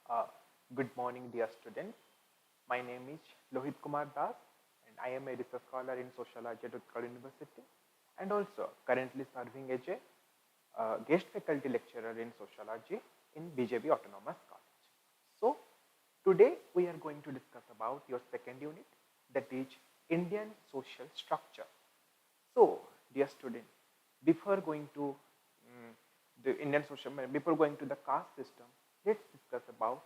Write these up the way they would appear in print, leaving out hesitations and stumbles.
Uh, Good morning, dear students. My name is Lohit Kumar Das, and I am a research scholar in Sociology at Utkal University, and also currently serving as a guest faculty lecturer in Sociology in BJB Autonomous College. So, today we are going to discuss about your second unit, that is Indian social structure. So, dear student, before going to before going to the caste system, let's discuss about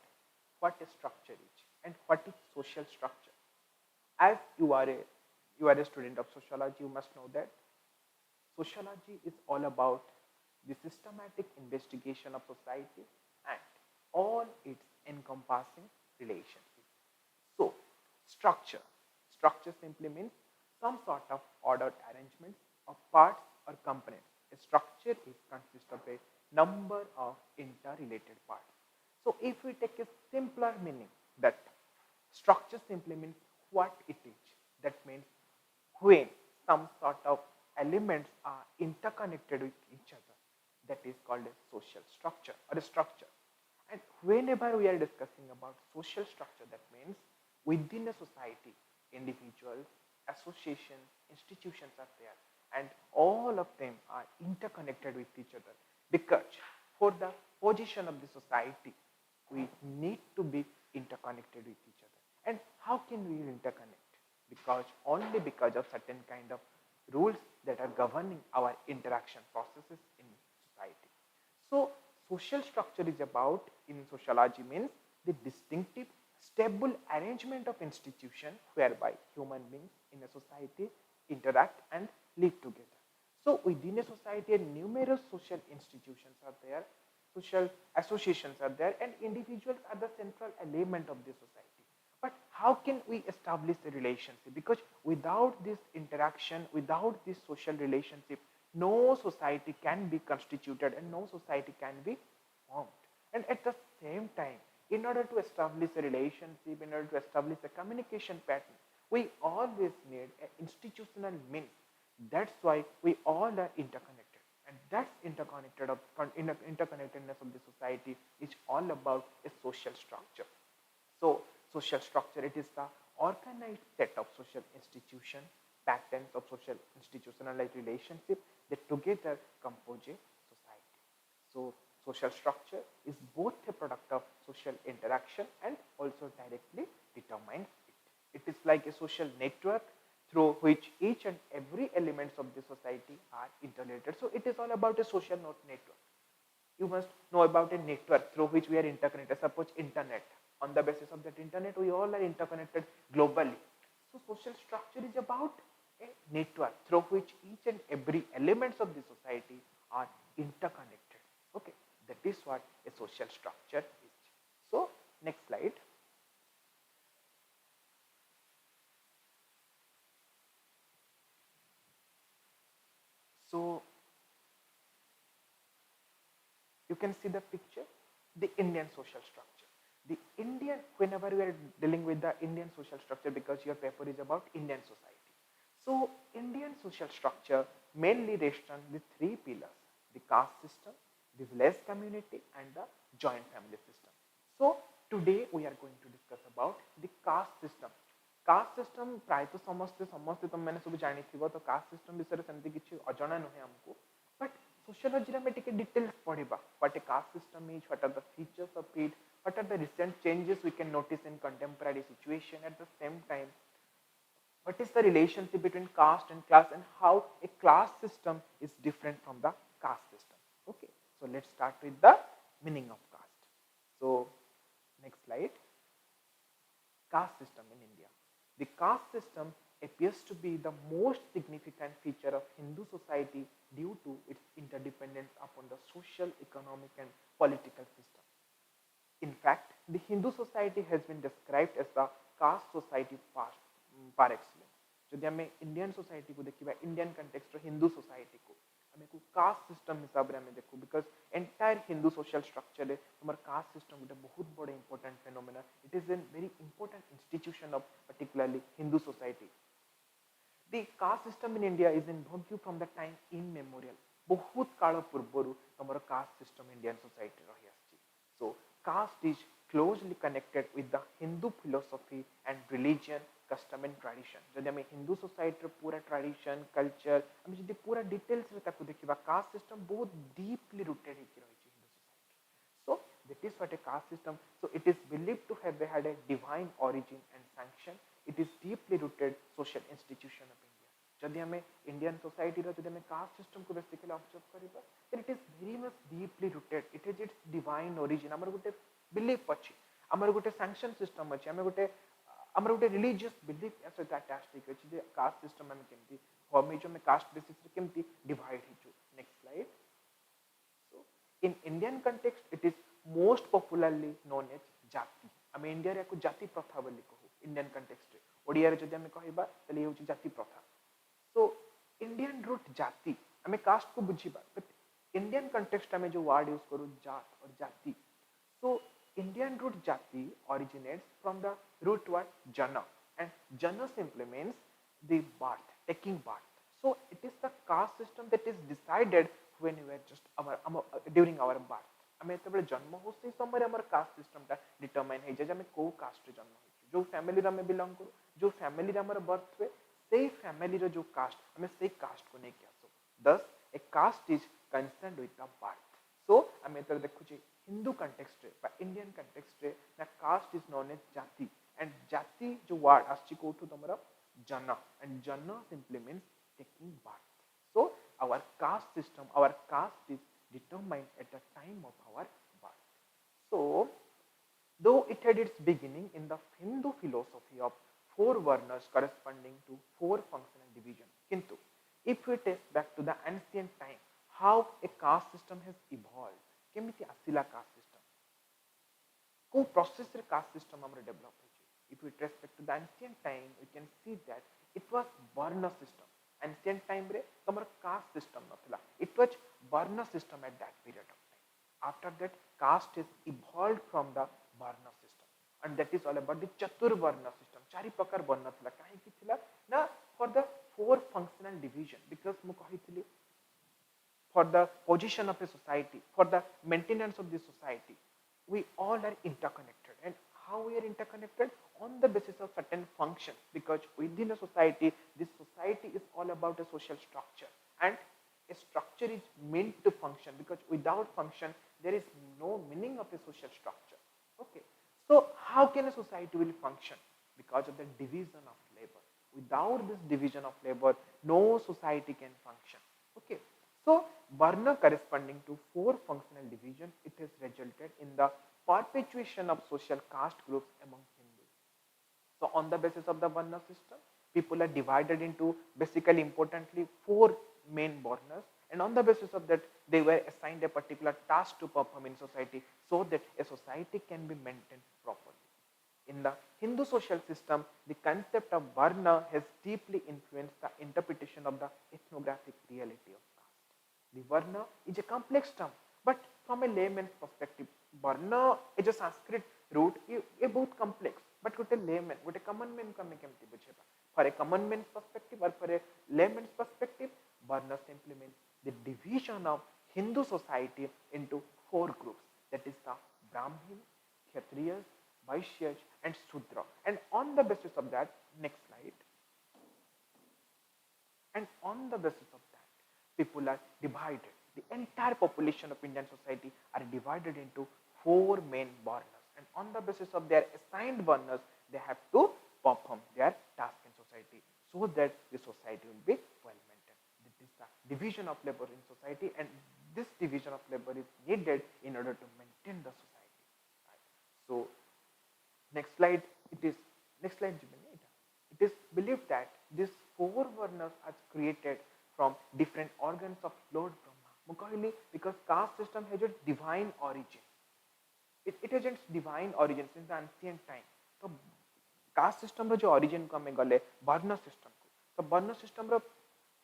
what a structure is and what is social structure. As you are a student of sociology, you must know that sociology is all about the systematic investigation of society and all its encompassing relationships. So, structure. Structure simply means some sort of ordered arrangement of parts or components. A structure is consists of a number of interrelated parts. So, if we take a simpler meaning, that structure simply means what it is. That means when some sort of elements are interconnected with each other, that is called a social structure or a structure. And whenever we are discussing about social structure, that means within a society, individuals, associations, institutions are there, and all of them are interconnected with each other, because for the position of the society, we need to be interconnected with each other. And how can we interconnect? Because only because of certain kind of rules that are governing our interaction processes in society. So, social structure is about, in sociology, means the distinctive, stable arrangement of institution whereby human beings in a society interact and live together. So, within a society, numerous social institutions are there, social associations are there, and individuals are the central element of the society. But how can we establish a relationship? Because without this interaction, without this social relationship, no society can be constituted and no society can be formed. And at the same time, in order to establish a relationship, in order to establish a communication pattern, we always need an institutional means. That's why we all are interconnected. And that's interconnectedness of the society is all about a social structure. So, social structure, it is the organized set of social institution, patterns of social institutionalized relationship that together compose a society. So, social structure is both a product of social interaction and also directly determines it. It is like a social network through which each and every elements of the society are interrelated. So, it is all about a social network. You must know about a network through which we are interconnected. Suppose internet. On the basis of that internet, we all are interconnected globally. So, social structure is about a network through which each and every elements of the society are interconnected. Okay, that is what a social structure is. So, next slide. So, you can see the picture, the Indian social structure. The Indian, whenever we are dealing with the Indian social structure, because your paper is about Indian society. So, Indian social structure mainly rests on the three pillars: the caste system, the village community, and the joint family system. So, today we are going to discuss about the caste system. Caste system प्राय तो समस्ते समस्ते तुम मैंने सब जानी थी तो कास्ट सिस्टम विषय सेमती किछि अजଣା नुहे हमको बट सोशियोलॉजी में टिके डिटेल्स पढिबा what a caste system is what are the features of it what are the recent changes we can notice in contemporary situation at the same time what is the relationship between caste and class and how a class system is different from the caste system. Okay, so let's start with the meaning of caste. So next slide. Caste system in India. The caste system appears to be the most significant feature of Hindu society due to its interdependence upon the social, economic and political system. In fact, the Hindu society has been described as the caste society par excellence. जदि आम Indian society को देखा Indian context Hindu society को आम caste system हिसाब से देखू because entire Hindu social structure तुम कास्ट सिस्टम गोटे बहुत बड़ important phenomena it is N very important institution of particularly Hindu society. The caste system in India is in vogue from the time immemorial. बहुत काल पूर्वर तुम कास्ट सिस्टम इंडियन सोसाइटी रही आसी. So caste is closely connected with the Hindu philosophy and religion, custom and tradition. जदि आम Hindu society पूरा tradition culture आम जदि पूरा डिटेल्स देखा कास्ट सिस्टम बहुत डीपली रूटेड होकर रही Hindu society. So that is what a caste system. So it is believed to have had a divine origin and sanction. It is deeply rooted social institution of India. जदि आम Indian society जदि आम cast system को basically observe करिबा then it is very much deeply rooted. It has its divine origin. आमर गोटे belief अछि, आमर गोटे सैंक्शन सिस्टम अछि, आम गोटे रिलीजियस बिलीफ सहित अटैच अछि जे कास्ट सिस्टम आम केमती हम जो कास्ट बेसिस रे केमती डिवाइड हिचु. Next slide. So in Indian context, it is most popularly known as जाति. आम इंडिया रे जाति प्रथा बोली कहू इंडियन कंटेक्स्ट रे. ओडिया रे जदि आम कहबा तले होची जाति प्रथा. So इंडियन रूट जाति आम कास्ट को बुझीबा बट इंडियन कंटेक्स्ट में जो वर्ड यूज करू जात और जाति. So Indian root jati originates from the root word jana, and jana simply means the birth, taking birth. So it is the caste system that is decided when we were just during our birth. आम जो जन्म हो से समय आम cast system टा determine हो जाए कौ कास्ट रे जन्म हो जो फैमिली आम बिलोंग करू जो फैमिली आम बर्थ हुए से फैमिली जो कास्ट आम से कास्ट को लेके आसू. Thus a caste is concerned with the birth. So आम ये देखुचे हिंदू कंटेक्स्ट रे इंडियन कंटेक्स्ट रे ना caste is known as jati, and jati जो वर्ड आछि कोठु तमरा जन, and jan simply means taking birth. So our caste system, our caste is determined at the time of our birth. So though it had its beginning in the Hindu philosophy of four varnas corresponding to four functional divisions, kintu if we trace back to the ancient time how a caste system has evolved, केमिति आसिला caste system को process रे caste system हमरे develop होची. If we trace back to the ancient time we can see that it was varna system. Ancient time रे तमर caste system नथिला, it was varna system at that period of time. After that caste is evolved from the varna system, and that is all about the chaturvarna system. चारि प्रकार वर्ण थिला काहे कि थिला ना for the four functional division, because मु कहितली for the position of a society, for the maintenance of the society, we all are interconnected. And how we are interconnected? On the basis of certain functions, because within a society, this society is all about a social structure, and a structure is meant to function, because without function there is no meaning of a social structure. Okay, so how can a society will function? Because of the division of labor. Without this division of labor, no society can function. Okay, so varna corresponding to four functional divisions, it has resulted in the perpetuation of social caste groups among Hindus. So on the basis of the varna system, people are divided into basically importantly four main varnas, and on the basis of that they were assigned a particular task to perform in society so that a society can be maintained properly. In the Hindu social system, the concept of varna has deeply influenced the interpretation of the ethnographic reality of caste. The varna is a complex term, but from a layman's perspective, varna is a Sanskrit root, ये बहुत complex. But गोटे layman, गोटे common man को हमें केमती बुझेबा? For a common man's perspective or for a layman's perspective, varna simply means the division of Hindu society into four groups. That is the Brahmins, Kshatriyas, Vaishyas, and Shudra. And on the basis of that, next slide. And on the basis of that, people are divided. The entire population of Indian society are divided into four main varnas, and on the basis of their assigned varnas, they have to perform their task in society so that the society will be well maintained. This is the division of labor in society, and this division of labor is needed in order to maintain the society. Right. So, next slide. Next slide. It is believed that these four varnas are created from different organs of Lord Brahma. Because caste system has its divine origin. It has its divine origin since the ancient time. So caste system रो जो origin को हमें गले varna system को. So varna system रो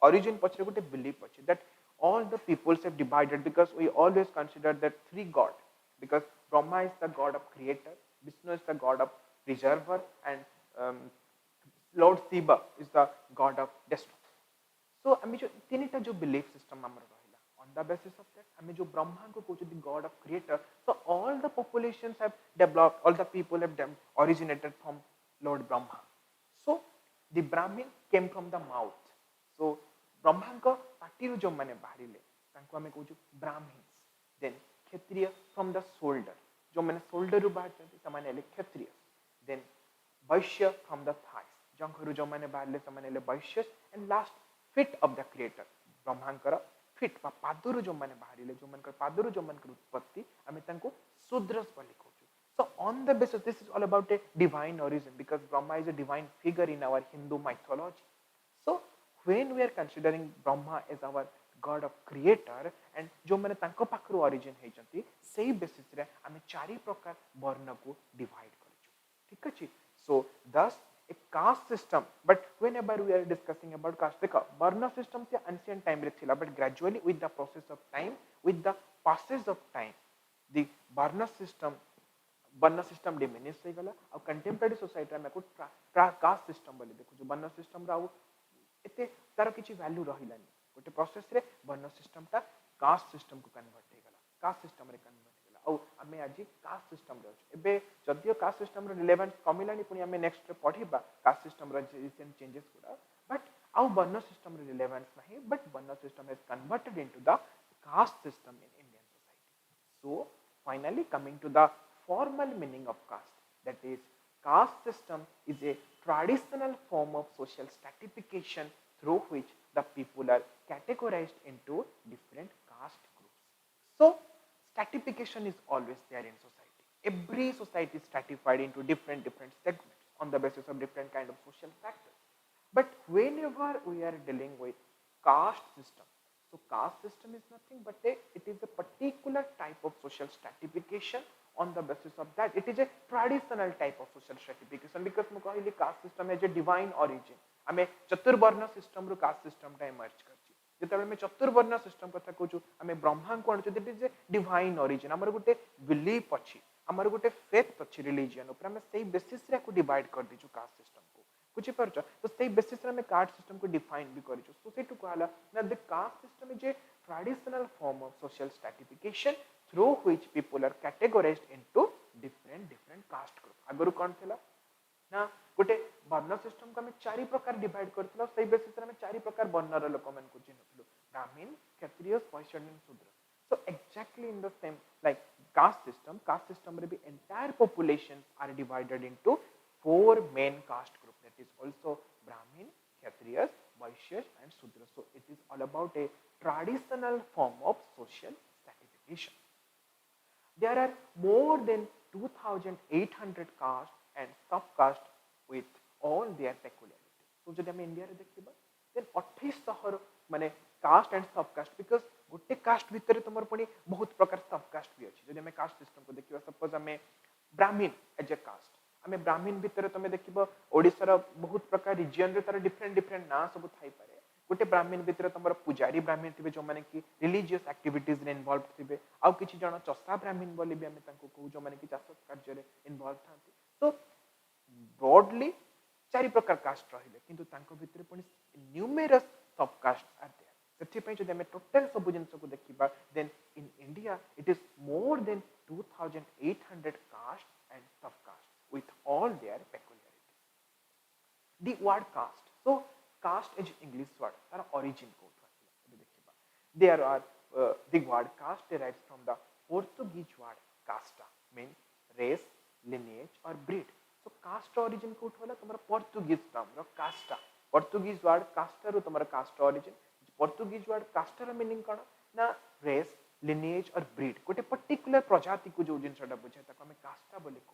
origin पछरे गोटे belief अछि that all the peoples have divided because we always consider that three God, because Brahma is the god of creator, Vishnu is the god of preserver, and Lord Shiva is the god of destruction. So आम जो तीन टा जो belief system हमर रहिला on on the basis of that आमे जो ब्रह्मा को कहउछ the God of creator so all the populations have developed, all the people have originated from Lord Brahma. So the Brahmin came from the mouth. So Brahma को पाटी जो माने बाहरिले तांको आमे कहउछ Brahmins. Then Kshatriya from the shoulder, जो माने shoulder रु बाहर चंती समाने ले क्षत्रिय. Then Vysya from the thighs, जंघरु जो माने बाहरले समाने ले वैश्य. And last feet of the creator, ब्रह्मांकर feet पा पादुरु जो माने बाहरिले जो मानकर पादुरु जो मानकर उत्पत्ति आमे तांको शूद्रस बोली कहउछ. So on the basis, this is all about a divine origin because Brahma is a divine figure in our Hindu mythology. So when we are considering Brahma as our God of creator and जो मैंने तांको पाखरु origin है जंती सही basis रे आमे चारि प्रकार वर्ण को divide करिछु. ठीक अछि. So thus a caste system, but whenever we are discussing about caste, देखो वर्ण system से ancient time रे थिला, but gradually with the process of time, with the passage of time, the वर्ण system diminish हो गला. और contemporary society रे को caste system बोली देखो जो वर्ण system राउ एते तार किछि वैल्यू रहिलानी. गोटे प्रोसेस रे वर्ण सिस्टम ता कास्ट सिस्टम को कन्वर्ट हे गला, कास्ट सिस्टम रे कन्वर्ट हे गला. औ हमें आज कास्ट सिस्टम रे अछि. एबे जदियो कास्ट सिस्टम रे रिलेवेंस कमिलानी पुनी हमें नेक्स्ट रे पढिबा कास्ट सिस्टम रे रिसेंट चेंजेस गुडा. बट औ वर्ण सिस्टम रे रिलेवेंस नाही, but varna system has converted into the caste system in Indian society. So finally coming to the formal meaning of caste, that is caste system is a traditional form of social stratification through which the people are categorized into different caste groups. So stratification is always there in society. Every society is stratified into different segments on the basis of different kind of social factors. But whenever we are dealing with caste system, so caste system is nothing but it is a particular type of social stratification. On the basis of that, it is a traditional type of social stratification because mu कहली caste system has a divine origin. आमे चतुर्वर्ण system रु caste system टा emerge करछि. जेतबे मे चतुर्वर्ण system कथा कहछु आमे ब्रह्मा को आणछु, that is a divine origin. हमर गुटे belief अछि, हमर गुटे faith अछि religion ऊपर आमे सही basis रे को divide कर दिछु caste system को. बुझि परछ. तो सही basis रे आमे caste system को define भी करिछु. So सेटु कहला ना the caste system is a traditional form of social stratification through which people are categorized into different caste group. आगरु कोन थिला ना गोटे वर्ण सिस्टम को हम चारि प्रकार डिवाइड करथिला. सही बेसिस रे हम चारि प्रकार वर्ण र लोक मन को चिन्हथिलु, ब्राह्मण, क्षत्रिय, वैश्य एंड शूद्र. So exactly in the same like caste system रे भी entire populations are divided into four main caste group, that is also brahmin, kshatriyas, vaishyas and shudras. So it is all about a traditional form of social stratification. There are more than 2,800 castes and subcastes with all their peculiarities. So जब हम India रे देखिबा then 2800 माने cast and subcaste, because गोटे cast भितर तमर पणी बहुत प्रकार सबकास्ट भी अछि. जदि हम कास्ट सिस्टम को देखिबा, सपोज हमें ब्राह्मण एज ए कास्ट, हमें ब्राह्मण भितर तमे देखिबा ओडिसा रो बहुत प्रकार रीजन रे तार डिफरेंट ना सब थाई पारे. गोटे ब्राह्मण भितर तमर पुजारी ब्राह्मण थिबे जो माने कि रिलीजियस एक्टिविटीज रे इन्वॉल्व थिबे, आउ किछि जण चसा ब्राह्मण बोली भी हमें तांको कहू जो माने कि चाष कार्य रे इन्वॉल्व थांती. तो ब्रॉडली चारि प्रकार कास्ट रहिले, किंतु तांको भितर पनि न्यूमेरस सब कास्ट आर देयर. सेथि पय जदि हमें टोटल सब जिंस को देखिबा, then in India it is more than 2800 caste and sub caste with all their peculiarities. The word caste, so caste is English word, तार origin को देखिबा. There are the word caste derives from the Portuguese word casta, means race, lineage or breed. So caste origin को होला तमरा Portuguese term रो casta, Portuguese word casta रो तमरा caste origin. Portuguese word casta रो meaning कोन ना race, lineage or breed, गोटे particular प्रजाति को जो जिनसटा बुझे ताको हमें casta बोले को.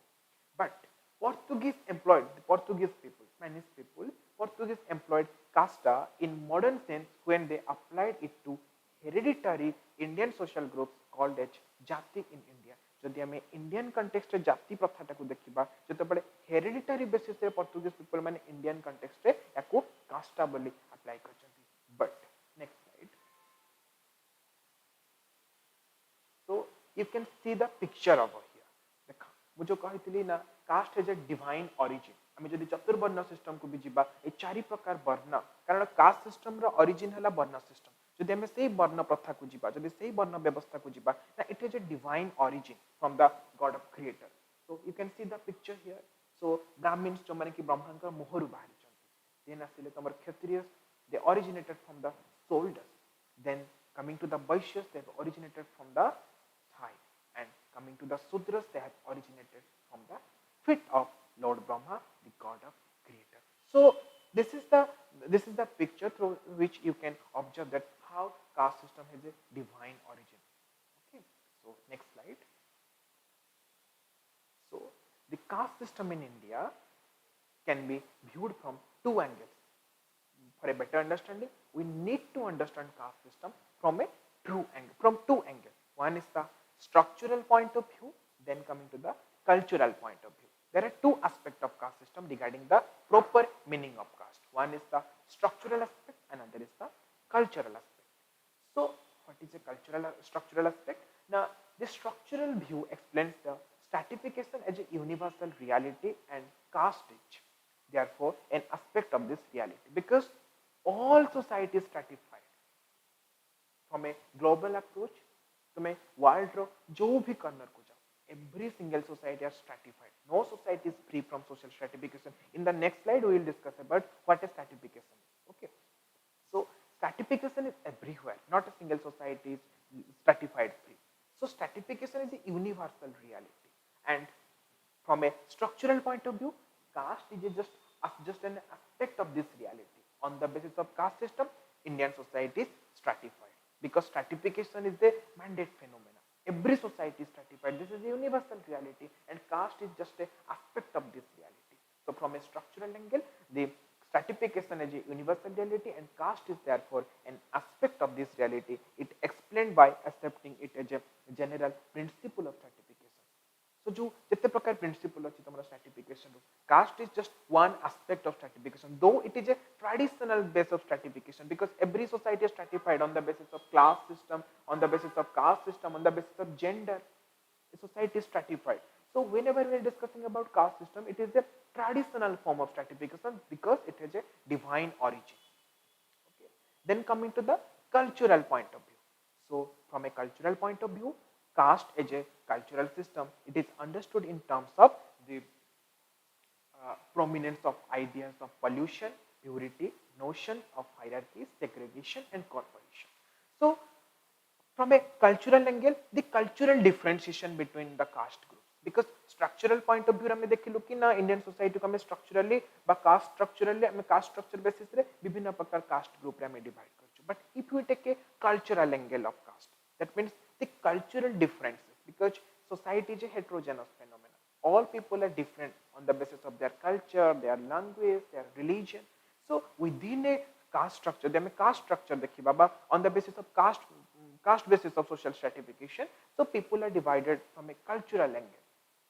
But Portuguese employed, the Portuguese people, Spanish people, Portuguese employed casta in modern sense when they applied it to hereditary Indian social groups called as jati in India. जदि हमें इंडियन कंटेक्स्ट रे जाति प्रथाटा को देखिबा, जते बडे हेरिडिटरी बेसिस रे Portuguese people माने इंडियन कंटेक्स्ट रे याको कास्टा बोली अप्लाई करछन्ती. But next slide. So you can see the picture over here. देखा मु जो कहितली ना caste has a divine origin. हमें जदि चतुर्वर्ण सिस्टम को भी जिबा, ए चारि प्रकार वर्ण, कारण कास्ट सिस्टम रो ओरिजिन हला वर्ण सिस्टम. जदि आम से वर्ण प्रथा को जीवा जदि से वर्ण व्यवस्था को जीवा ना it is a divine origin from the God of creator so you can see the picture here so Brahmins जो माने कि ब्रह्मा मुहरु बाहरी देन आसिले तुम क्षत्रियस दे originated from the shoulders then coming to the vaishyas they have originated from the thigh and coming to the sudras they have originated from the feet of Lord Brahma the god of creator so this is the picture through which you can observe that how caste system has a divine origin okay so next slide so the caste system in India can be viewed from two angles. For a better understanding, we need to understand caste system from a true angle, from two angles. One is the structural point of view, then coming to the cultural point of view. There are two aspects of caste system regarding the proper meaning of caste. One is the structural aspect, another is the cultural aspect. So, what is a structural aspect? Now, the structural view explains the stratification as a universal reality and caste is therefore an aspect of this reality because all society is stratified from a global approach to a world ro jo bhi corner ko jao every single society is stratified no society is free from social stratification in the next slide we will discuss about what is stratification okay so stratification is everywhere not a single society is stratified free so stratification is a universal reality and from a structural point of view caste is just an aspect of this reality. On the basis of caste system, Indian society is stratified because stratification is a mandate phenomenon. Every society is stratified. This is a universal reality and caste is just an aspect of this reality. So from a structural angle, the stratification is a universal reality and caste is therefore an aspect of this reality. It explained by accepting it as a general principle of stratification. So जो जितने प्रकार principal अच्छी तुम्हारा stratification row caste is just one aspect of stratification though it is a traditional base of stratification because every society is stratified on the basis of class system on the basis of caste system on the basis of gender a society is stratified so whenever we are discussing about caste system it is a traditional form of stratification because it has a divine origin okay then coming to the cultural point of view so from a cultural point of view caste as a cultural system, it is understood in terms of the prominence of ideas of pollution, purity, notion of hierarchy, segregation and corporation. So, from a cultural angle, the cultural differentiation between the caste groups because structural point of view हमें देखिलु कि ना Indian society को हमें structurally बा caste structurally हमें caste structure basis रे विभिन्न प्रकार caste group रे हमें divide करछु but if we take a cultural angle of caste that means the cultural differences because society is a heterogeneous phenomenon all people are different on the basis of their culture their language their religion so within a caste structure they have caste structure देखिए बाबा on the basis of caste basis of social stratification so people are divided from a cultural angle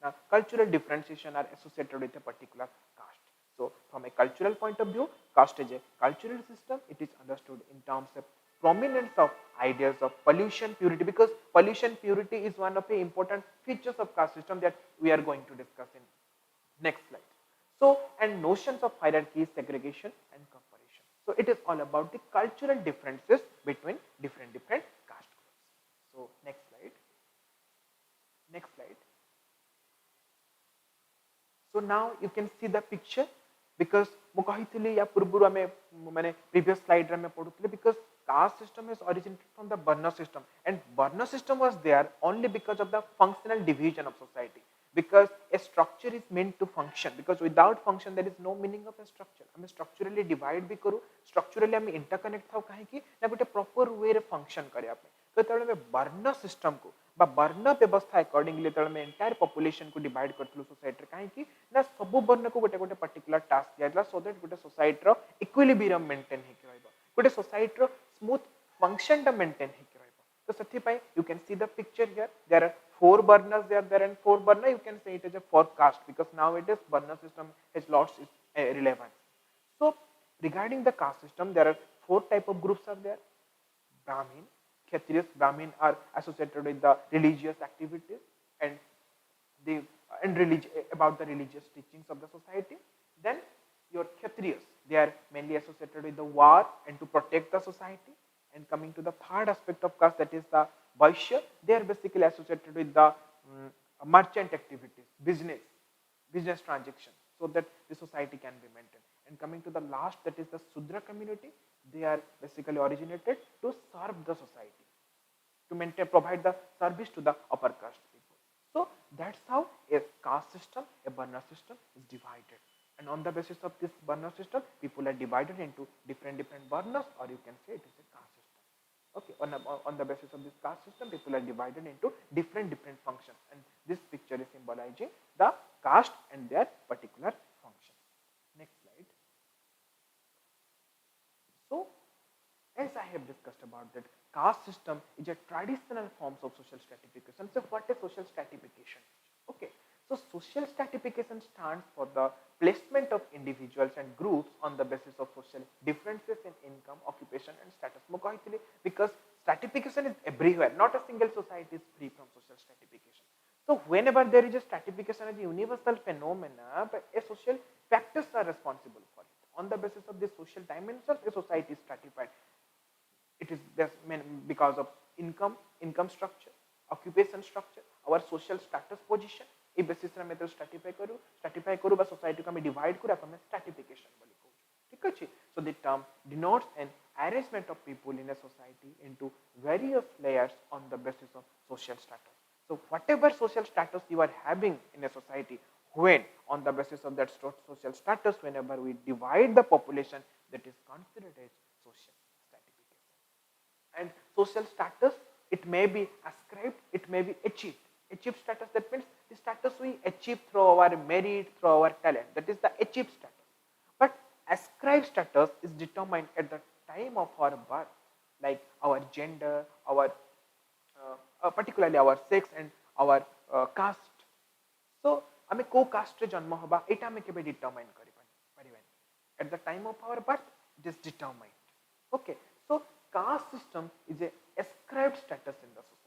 now cultural differentiation are associated with a particular caste so from a cultural point of view caste is a cultural system it is understood in terms of prominence of ideas of pollution purity because pollution purity is one of the important features of caste system that we are going to discuss in next slide so and notions of hierarchy segregation and corporation so it is all about the cultural differences between different caste groups so next slide so now you can see the picture because ମୁଁ କହିଥିଲି या पूर्व आमे माने previous slide रे मैं पढुतले because caste system is originated from the Varna system and Varna system was there only because of the functional division of society because a structure is meant to function because without function there is no meaning of a structure हमें structurally divide भी करू structurally हमें interconnect थाउ काहे कि ना गोटे proper way रे function करिया पे तो तळे में वर्ण सिस्टम को बा वर्ण व्यवस्था अकॉर्डिंगली तळे में एंटायर पॉपुलेशन को डिवाइड करथलु सोसाइटी रे काहे कि ना सब वर्ण को गोटे गोटे पर्टिकुलर टास्क दियाला सो दैट गोटे सोसाइटी रो इक्विलिब्रियम मेंटेन हे के रहबो गोटे सोसाइटी रो स्मूथ फंक्शन टा मेंटेन हे के रहबो तो सथि पय you can see the picture here there are four varnas there and four varna you can say it as a forecast because nowadays varna system has lost its relevance so regarding the caste system there are four type of groups are there brahmin kshatriyas brahmin are associated with the religious activities and the about the religious teachings of the society then your kshatriyas they are mainly associated with the war and to protect the society And coming to the third aspect of caste, that is the Vaishya, they are basically associated with the merchant activities, business transactions, so that the society can be maintained. And coming to the last, that is the Sudra community, they are basically originated to serve the society, to maintain, provide the service to the upper caste people. So that's how a caste system, a Varna system is divided. And on the basis of this Varna system, people are divided into different Varnas, or you can say it is a caste system. Okay, on the basis of this caste system, people are divided into different functions, and this picture is symbolizing the caste and their particular functions. Next slide. So, as I have discussed about that, caste system is a traditional forms of social stratification. So, what is social stratification? Okay, so social stratification stands for the placement of individuals and groups on the basis of social differences in income, occupation, and status. Because stratification is everywhere. Not a single society is free from social stratification. So, whenever there is a stratification as a universal phenomena, but a social factors are responsible for it. On the basis of this social dimensions, a society is stratified. It is because of income structure, occupation structure, our social status position. A basis रे मैं तो स्ट्रैटिफाई करू बा society को मैं divide करू अपन stratification बोली कहू ठीक अछि so the term denotes an arrangement of people in a society into various layers on the basis of social status. So whatever social status you are having in a society, when on the basis of that social status, whenever we divide the population, that is considered as social stratification. And social status, it may be ascribed, it may be achieved. Achieved status, that means the status we achieve through our merit, through our talent, that is the achieved status. But ascribed status is determined at the time of our birth, like our gender, our particularly our sex and our caste. So आमे को caste रे जन्म होबा एटा आमे केबे determine करि परिबानी at the time of our birth, it is determined. Okay, so caste system is a ascribed status in the society.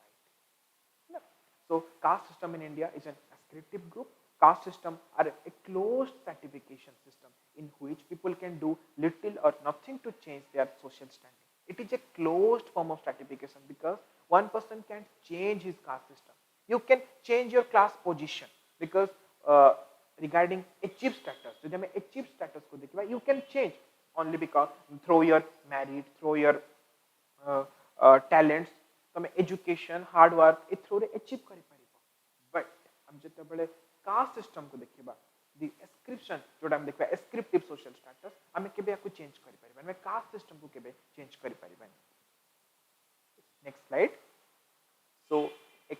So caste system in India is an ascriptive group. Caste system are a closed stratification system in which people can do little or nothing to change their social standing. It is a closed form of stratification because one person can't change his caste system. You can change your class position because regarding achieved status, so achieved status ko dekhiba, you can change only because through your merit, through your talents, तमे education hard work A through रे achieve करि परिबो. But हम जते बेले cast system को देखिबा the ascription जोटा हम देखबा एस्क्रिप्टिव सोशल स्टेटस हमें केबे याकू चेंज करि परिबा हमें कास्ट सिस्टम को केबे चेंज करि परिबा. Next slide. So a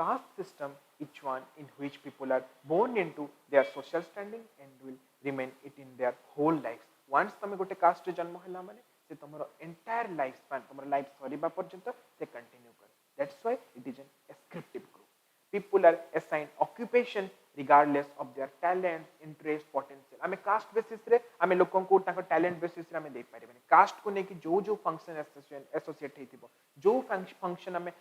caste system each one in which people are born into their social standing and will remain it in their whole lives. Once तमे गोटे कास्ट रे जन्म हला माने से तमरो एंटायर लाइफ स्पैन तमरो लाइफ सरीबा पर्यंत से कंटिन्यू करे. That's why it is an ascriptive group. People are assigned occupation regardless of their talent, interest, potential. आमे कास्ट बेसिस रे आमे लोकन को ताको टैलेंट बेसिस रे आमे दे पारिबनी. कास्ट को ने कि जो फंक्शन एसोसिएट हेतिबो, जो फंक्शन आमे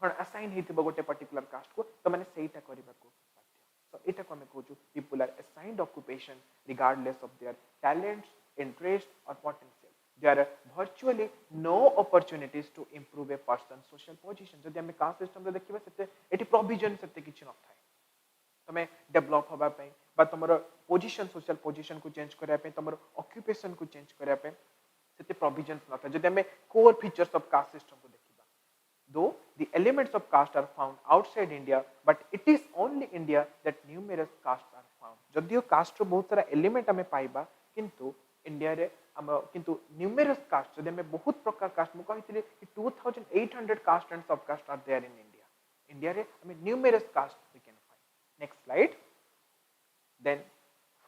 माने असाइन हेतिबो गोटे पर्टिकुलर कास्ट को तो माने सेटा करबा को बाध्य. सो एटा को आमे कहू people are assigned occupation regardless of their talents, interest or potential. There are virtually no opportunities to improve a person's social position. जदि हमें कास्ट सिस्टम रे देखिबा सेते एटी प्रोविजन सेते किछि न थाए तमे डेवलप होबा पई बा तमरो पोजीशन, सोशल पोजीशन को चेंज करिया पई, तमरो ऑक्युपेशन को चेंज करिया पई सेते प्रोविजन्स न थाए. जदि हमें core features of cast system को देखिबा, though the elements of caste are found outside India, but it is only India that numerous castes are found. जदियो कास्ट रो बहुत सारा एलिमेंट हमें पाइबा किंतु इंडिया रे हम किंतु न्यूमरस कास्ट जदि हमें बहुत प्रकार कास्ट मु कहितले कि 2800 caste and sub caste are there in India. India रे हमें numerous caste we can find. Next slide. Then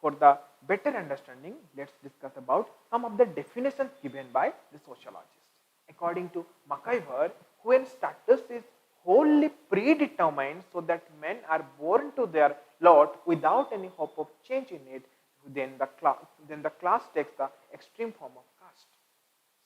for the better understanding, let's discuss about some of the definitions given by the sociologists. According to McIver, when status is wholly predetermined so that men are born to their lot without any hope of change in it, then the class takes the extreme form of caste.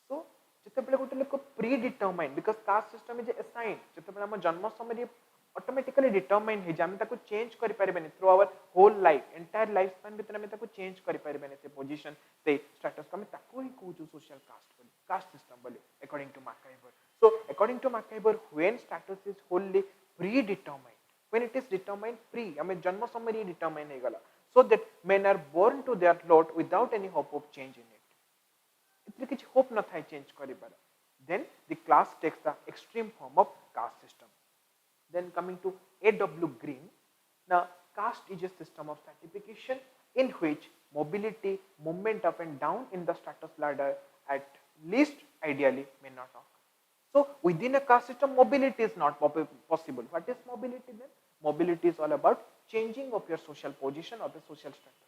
So jete bele gote loko predetermined, because caste system is assigned. Jete bele am janma samay automatically determine हे जामे ताको change करि परिबेनी through our whole life entire life span भीतर हमें ताको change करि परिबेनी से पोजीशन से स्टेटस को हमें ताको ही कहू सोशल कास्ट सिस्टम बोली according to MacIver. So according to MacIver when status is wholly predetermined, when it is determined pre हमें जन्म समय ही डिटरमाइन हे गला, so that men are born to their lot without any hope of change in it. इतने किसी hope न था change करी बार. Then the class takes the extreme form of caste system. Then coming to A.W. Green, now caste is a system of stratification in which mobility, movement up and down in the status ladder at least ideally may not occur. So within a caste system, mobility is not possible. What is mobility then? Mobility is all about changing of your social position or the social status.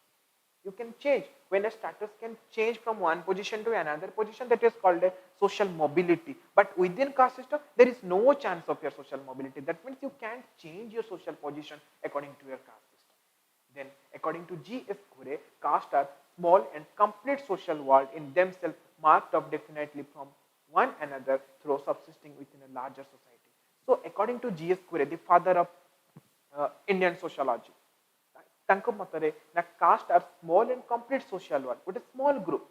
You can change. When a status can change from one position to another position, that is called a social mobility. But within caste system, there is no chance of your social mobility. That means you can't change your social position according to your caste system. Then according to G.S. Kure, caste are small and complete social world in themselves, marked off definitely from one another through subsisting within a larger society. So according to G.S. Kure, the father of Indian sociology, तांको मतरे ना caste are small and complete social world, with a small group,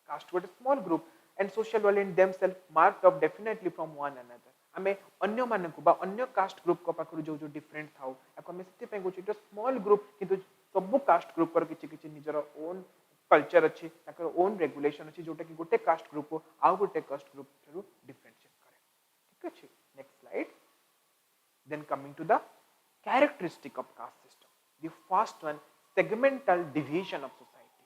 caste with a small group and social world in themselves marked off definitely from one another. आमे अन्य मानकु बा अन्य caste group को पाखरु जो जो डिफरेंट थाउ एको आमे सेति पे गोछि स्मॉल ग्रुप किंतु सब कास्ट ग्रुप पर किछि किछि निजर ओन कल्चर अछि, ताकर ओन रेगुलेशन अछि जोटा कि गोटे कास्ट ग्रुप को आउ गोटे कास्ट ग्रुप थरु डिफरेंशिएट करे. ठीक अछि. Next slide. Then coming to the characteristic of caste system. The first one, segmental division of society.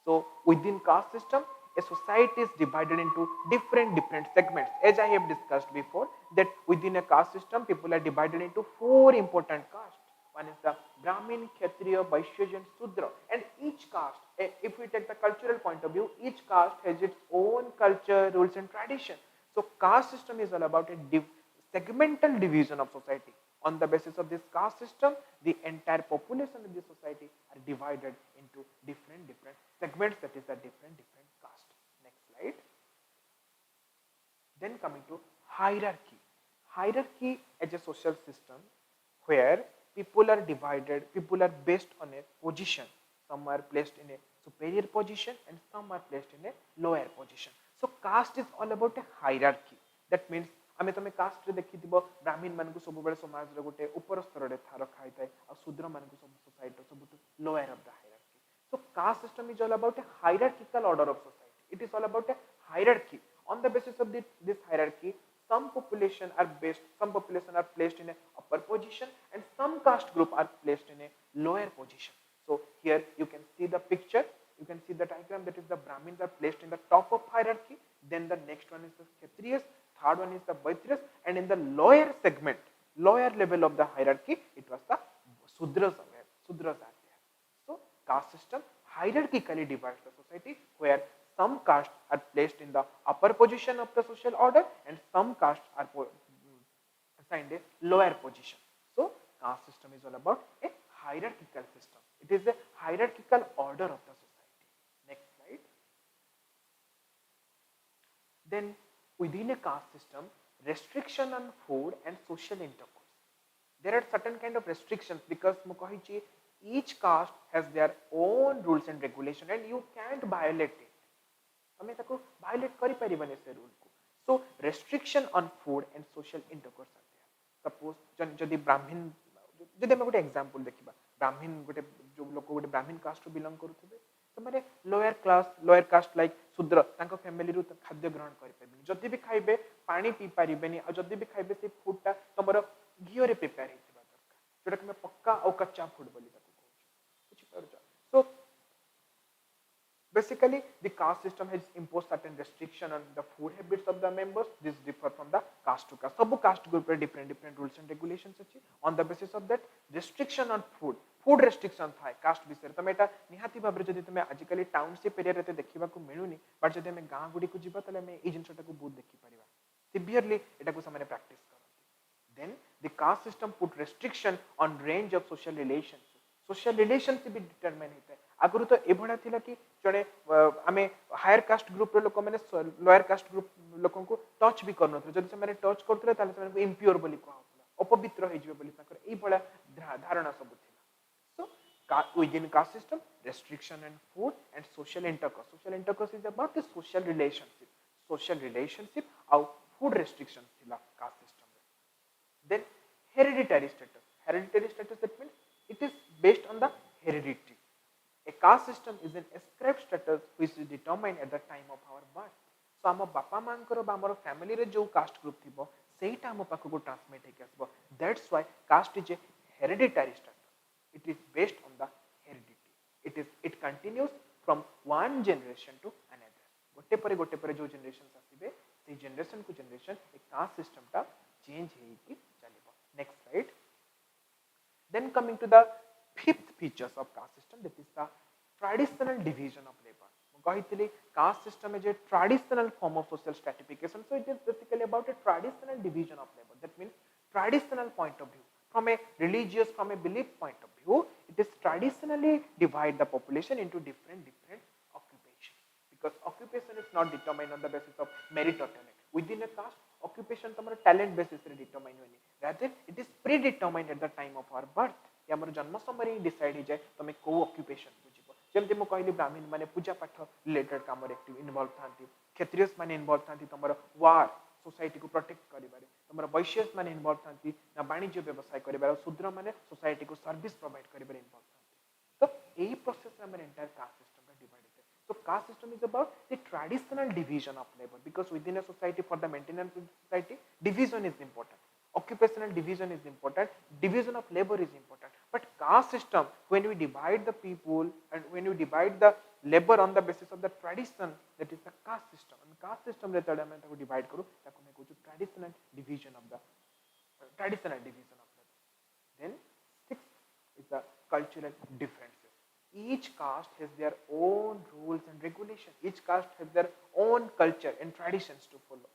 So within caste system, a society is divided into different segments. As I have discussed before, that within a caste system, people are divided into 4 important castes. One is the Brahmin, Kshatriya, Vaishya and Shudra. And each caste, if we take the cultural point of view, each caste has its own culture, rules and tradition. So caste system is all about a segmental division of society. On the basis of this caste system, the entire population of the society are divided into different segments, that is the different caste. Next slide. Then coming to hierarchy. Hierarchy is a social system where people are divided, people are based on a position. Some are placed in a superior position and some are placed in a lower position. So caste is all about a hierarchy. That means आमे तमे cast रे देखिथिबो ब्राह्मण मान को सब बेले समाज रे गोटे ऊपर स्तर रे थार खाइ थाए आ शूद्र मान को सब सोसाइटी सब lower of the hierarchy. So cast system is all about A hierarchical order of society. It is all about A hierarchy. On the basis of this hierarchy, some population are placed in a upper position and some caste group are placed in a lower position. So here you can see the picture, you can see the diagram, that is the Brahmins are placed in the top of hierarchy, then the next one is the Kshatriyas, third one is the Vaishyas, and in the lower segment, lower level of the hierarchy, it was the Sudras are there. So caste system hierarchically divides the society, where some castes are placed in the upper position of the social order and some castes are assigned a lower position. So caste system is all about a hierarchical system. It is a hierarchical order of the society. Next slide. Then within a caste system, restriction on food and social intercourse. There are certain kind of restrictions because each caste has their own rules and regulation and you can't violate it. हमें ताको violate करी परिबने से rule को. So restriction on food and social intercourse are there. Suppose जदि ब्राह्मण, जदि हम गोटे example देखिबा, ब्राह्मण गोटे जो लोक गोटे ब्राह्मण कास्ट रो बिलोंग करूथिबे, तमारे लोअर कास्ट लाइक शूद्र तांको फैमिली रो खाद्य ग्रहण करि परिबेनी. जदि भी खाइबे पानी पी परिबेनी आ जदि भी खाइबे से फूडटा तमरो घियो रे प्रिपेयर हेतिबा दरकार, जोटा कि मैं पक्का और कच्चा फूड बोली ताको कहू बुझि परछ. So basically, the caste system has imposed certain restriction on the food habits of the members. This differ from the caste to caste. सब caste group पे different rules and regulations अच्छी. On the basis of that, restriction on food restriction था caste विषय. तो Meta निहाती भाବରେ जदि तमे आजिकली township area रे देखिबा को मिलुनी, बट जदि हमें गाँ गुडी को जिबा तले हमें ए जिनसटा को बहुत देखि परिबा. Severely एटा को समाने practice करती. Then the caste system put restriction on range of social relations. Social relations भी determine होता है. आगुरु तो ए भड़ा थिला कि जने आमे हायर कास्ट ग्रुप रे लोक माने लोअर कास्ट ग्रुप लोकन को टच भी करन थे. जदि से माने टच करथले ताले से माने इम्प्योर बोली कहउतला, अपवित्र हो जिवे बोली ताकर एई भला धारणा सब थिला सो within caste system restriction and food and social intercourse is about the social relationship ଆଉ food restrictions थिला caste system रे then hereditary status that means it is based on the heredity. A caste system is an ascribed status which is determined at the time of our birth. So आम बापा मांकर आमर family रे जो caste group थिबो सेटा आम पाखको transmit हेके आसबो. That's why caste is a hereditary status. It is based on the heredity. It continues from one generation to another. गोटे परे जो जनरेशन आसीबे से जनरेशन को जनरेशन ए कास्ट सिस्टम टा चेंज हेकी चलिबो. Next slide. Then coming to the fifth features of caste system, that is the traditional division of labor. कहती caste system is a traditional form of social stratification. So it is basically about a traditional division of labor. That means traditional point of view. From a religious, from a belief point of view, it is traditionally divide the population into different occupations. Because occupation is not determined on the basis of merit or talent. Within a caste, occupation तमर talent basis रे determine होनी. Rather, it is predetermined at the time of our birth. या हमर जन्म समय ही decide हो जाए तमे को occupation बुझिबो. जेमते मो कहली ब्राह्मण माने पूजा पाठ रिलेटेड काम रे एक्टिव इन्वॉल्व थांती. क्षत्रियस माने इन्वॉल्व थांती तमर वार सोसाइटी को प्रोटेक्ट करिबारे. तमर वैश्यस माने इन्वॉल्व थांती ना वाणिज्य व्यवसाय करिबारे. शूद्र माने सोसाइटी को सर्विस प्रोवाइड करिबारे इन्वॉल्व थांती. तो एही प्रोसेस रे हमर एंटायर कास्ट सिस्टम का डिवाइड है. So caste system is about the traditional division of labor, because within a society, for the maintenance of society, division is important. Occupational division is important. Division of labor is important. But caste system, when we divide the people and when we divide the labor on the basis of the tradition, that is the caste system. And caste system re tade ame taku divide karu, taku me kochu traditional division of labor. Then sixth is the cultural differences. Each caste has their own rules and regulations. Each caste has their own culture and traditions to follow.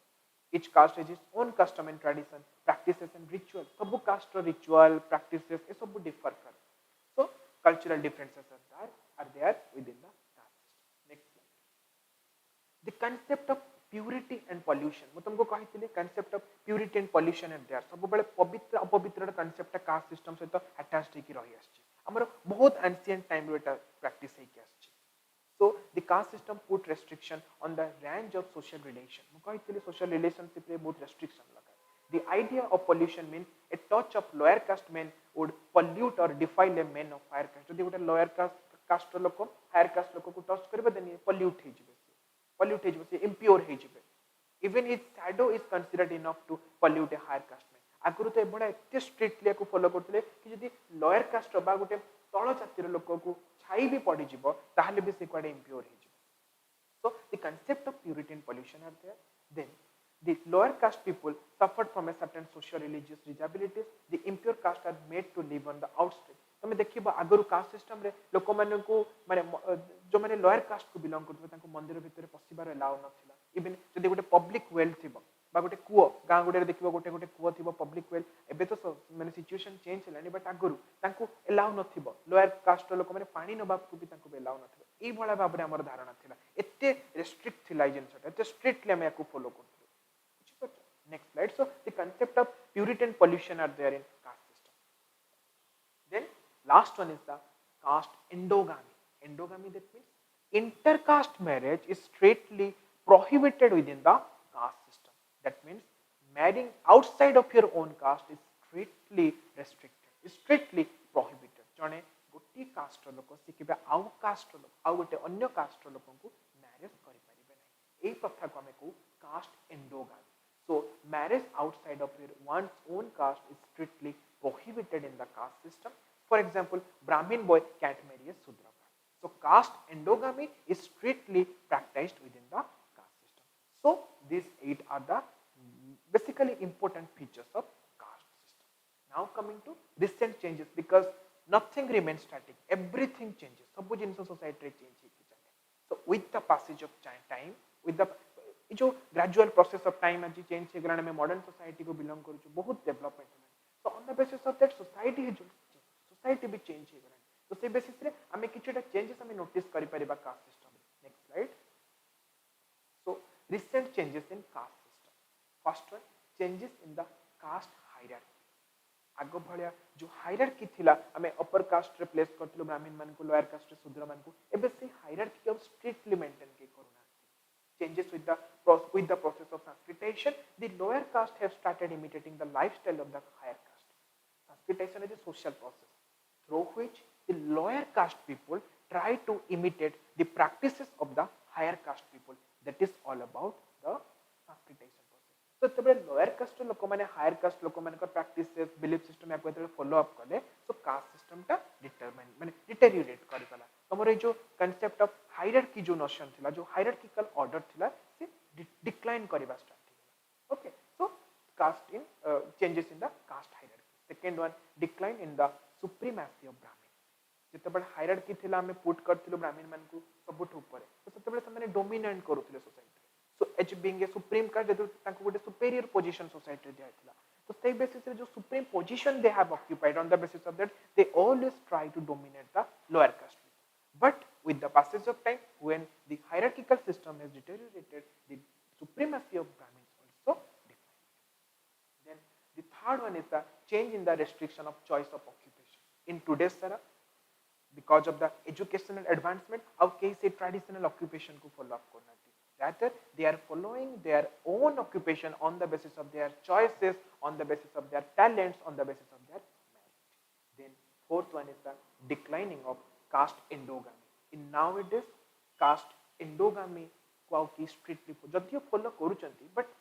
Each caste has its own custom and tradition, practices and rituals. Sabu caste ritual, practices, ये सब differ कर. So cultural differences are there within the caste system. Next slide. The concept of purity and pollution. मैं तुमको कही थी concept of purity and pollution है there. सब बड़े पवित्र अपवित्र concept caste system से तो attached ही रही है. हमर बहुत एंशिएंट टाइम रे प्रैक्टिस है क्या. So the caste system put restriction on the range of social relation. मैं कहती social relationship रे बहुत restriction लगा. The idea of pollution means a touch of lower caste men would pollute or defile a man of higher caste. जदि गोटे lower caste लोक higher caste लोक को टच करबे देनी pollute hey जिवे impure hey जिवे. Even his shadow is considered enough to pollute a higher caste man. आगुरु तो एबडा एते strictly को फॉलो करथिले कि जदि लोअर कास्ट बा गोटे तळ जातिर लोक को छाई भी पड़ी जिवो ताहले भी से कोडे इंप्योर हे जिवो. So the concept of purity and pollution are there. Then the lower caste people suffered from a certain social religious disabilities. The impure caste are made to live on the out street. तमे देखिबो आगुरु cast system रे लोक माने को माने जो माने lower caste को बिलोंग करथि तांको मंदिर भितर पसिबार अलाउ नथिला. इवन जदि गोटे पब्लिक वेल थिबो बा गोटे कुओ गाँ गुड़े देखिए गोटे गोटे कुओ थी पब्लिक वेल. एबे तो माने सिचुएशन चेंज है. बट आगुरु तांको एलाउ नथिबो. लोअर कास्ट लोक माने पानी नबा को भी तांको एलाउ नथिबो. एई भला भाबरे हमर धारणा थिला. एते रेस्ट्रिक्ट थिला जिनसटा एते स्ट्रिक्टली हम याको फॉलो करथि. Next slide. So the concept of purity and pollution are there in caste system. Then last one is the caste endogamy. Endogamy, that means intercaste marriage is strictly prohibited within the caste system. That means marrying outside of your own caste is strictly restricted, is strictly prohibited. जने गोटी cast लोक से केबे आउ cast लोक आउ गोटे अन्य कास्ट लोक को मैरिज करि परिबे नै. एई प्रथा को हमें को caste endogamy. So marriage outside of your one's own caste is strictly prohibited in the caste system. For example, Brahmin boy can't marry a Sudra. So caste endogamy is strictly practiced within the caste system. So these 8 are the basically important features of caste system. Now coming to recent changes, because nothing remains static, everything changes. सब जिन society change होती जाए. So with the passage of time, with the जो gradual process of time आज change है grand में modern society को belong करूँ बहुत development है. So on the basis of that society है जो society भी change है ग्रांड. तो से बेसिस रे हमें किछटा चेंजेस हमें नोटिस करि परिबा caste system. Next slide. So recent changes in caste system. First one, changes in the caste hierarchy. आग भाया जो हायरार्की थिला आमे अपर कास्ट रे प्लेस करथिलो ब्राह्मण मान को लोअर कास्ट रे शूद्र मान को एबे से हायरार्की अब स्ट्रिक्टली मेंटेन के करूना changes with the process of Sanskritization. The lower caste have started imitating the lifestyle of the higher caste. Sanskritization is a social process through which the lower caste people try to imitate the practices of the higher caste people. That is all about the Sanskritization process. So तबे lower caste लोक माने higher caste लोक माने का practices belief system या कोई follow up कले so caste system टा determine माने deteriorate करी पाला तमरो ए जो concept of hierarchy जो notion थिला जो hierarchical order थिला से decline करिबा start थिला. Okay, so caste in changes in the caste hierarchy. Second one, decline in the supremacy of Brahmin. जितेबाला हायरार्की थिला हमें पुट करथिलो ब्राह्मण मान को सबुठ ऊपर तो सेतेबेले समाने डोमिनेट करूथिले society so each being a supreme caste जेतु तांको गोटे सुपेरियर पोजीशन सोसाइटी रे दियाथिला तो सेई बेसिस रे जो supreme position they have occupied on the basis of that they always try to dominate the lower caste but with the passage of time when the hierarchical system has deteriorated the supremacy of Brahmins also declined. Then the third one is the change in the restriction of choice of occupation in today's era because of the educational advancement how case a traditional occupation को follow up करना चाहिए rather they are following their own occupation on the basis of their choices on the basis of their talents on the basis of their merit. Then fourth one is the declining of caste endogamy. In nowadays caste endogamy को की strictly जदियो follow करूचंती but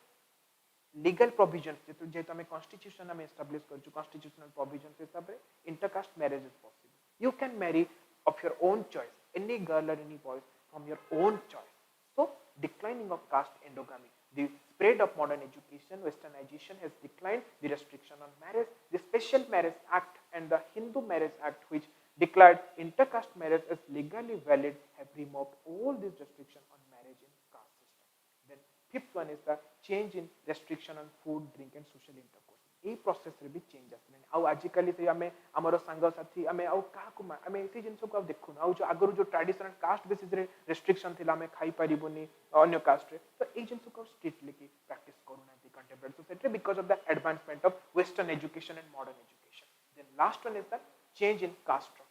legal provisions जेतु हमें constitution हमें establish करछु constitutional provisions हिसाब रे intercaste marriage is possible. You can marry of your own choice any girl or any boy from your own choice. So declining of caste endogamy, the spread of modern education, westernization has declined the restriction on marriage. The Special Marriage Act and the Hindu Marriage Act which declared intercaste marriage as legally valid have removed all these restrictions on marriage in caste system. Then fifth one is the change in restriction on food, drink and social intercourse. A process रे भी change आसलेनी आ आजिकली से आमे हमरो संग साथी आमे आ का कुमा आमे एसी जिंस को देखुन आ जो आगरु जो ट्रेडिशनल कास्ट बेसिस रे रेस्ट्रिक्शन थिला आमे खाई परिबोनी अन्य कास्ट रे तो ए जिंस को स्ट्रिक्टली की प्रैक्टिस करूना the contemporary society because of the advancement of western education and modern education. Then last one is the change in caste structure.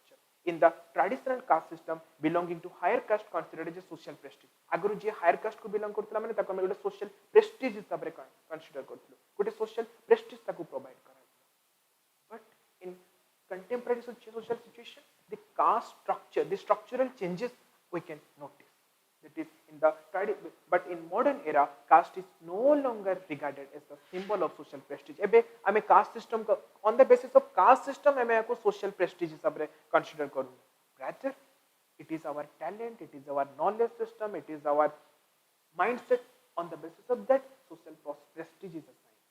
In the traditional caste system, belonging to higher caste considered as a social prestige. आगरु जे higher caste को belong करथिला माने ताको गोटे social prestige हिसाब रे consider करथिलो गोटे social prestige ताको provide कराथिलो. But in contemporary social situation, the caste structure, the structural changes we can notice. That is in the but in modern era, caste is no longer regarded as the symbol of social prestige. एबे हमें caste system को on the basis of caste system हमें को social prestige हिसाब रे consider करूँ. Rather, it is our talent, it is our knowledge system, it is our mindset on the basis of that social prestige is assigned.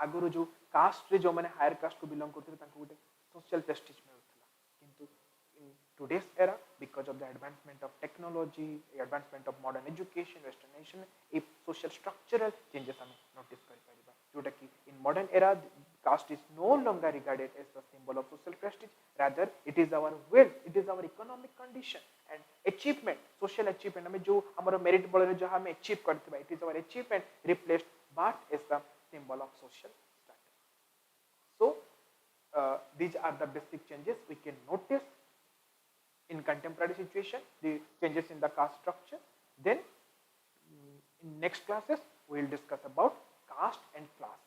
आगुरु जो caste रे जो माने higher caste को belong करते तांको गोटे social prestige मिलुथला. किंतु in today's era because of the advancement of technology, advancement of modern education, westernization, a social structural changes हमें notice कर पारिबा जोटा कि in modern era caste is no longer regarded as the symbol of social prestige, rather it is our wealth, it is our economic condition and achievement, social achievement हमें जो हमारा merit बल रे जो हमें achieve करथिबा it is our achievement replaced but as the symbol of social status. So these are the basic changes we can notice in contemporary situation, the changes in the caste structure. Then in next classes we will discuss about caste and class.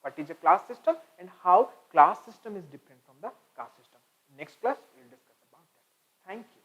What is a class system and how class system is different from the caste system. Next class we will discuss about that. Thank you.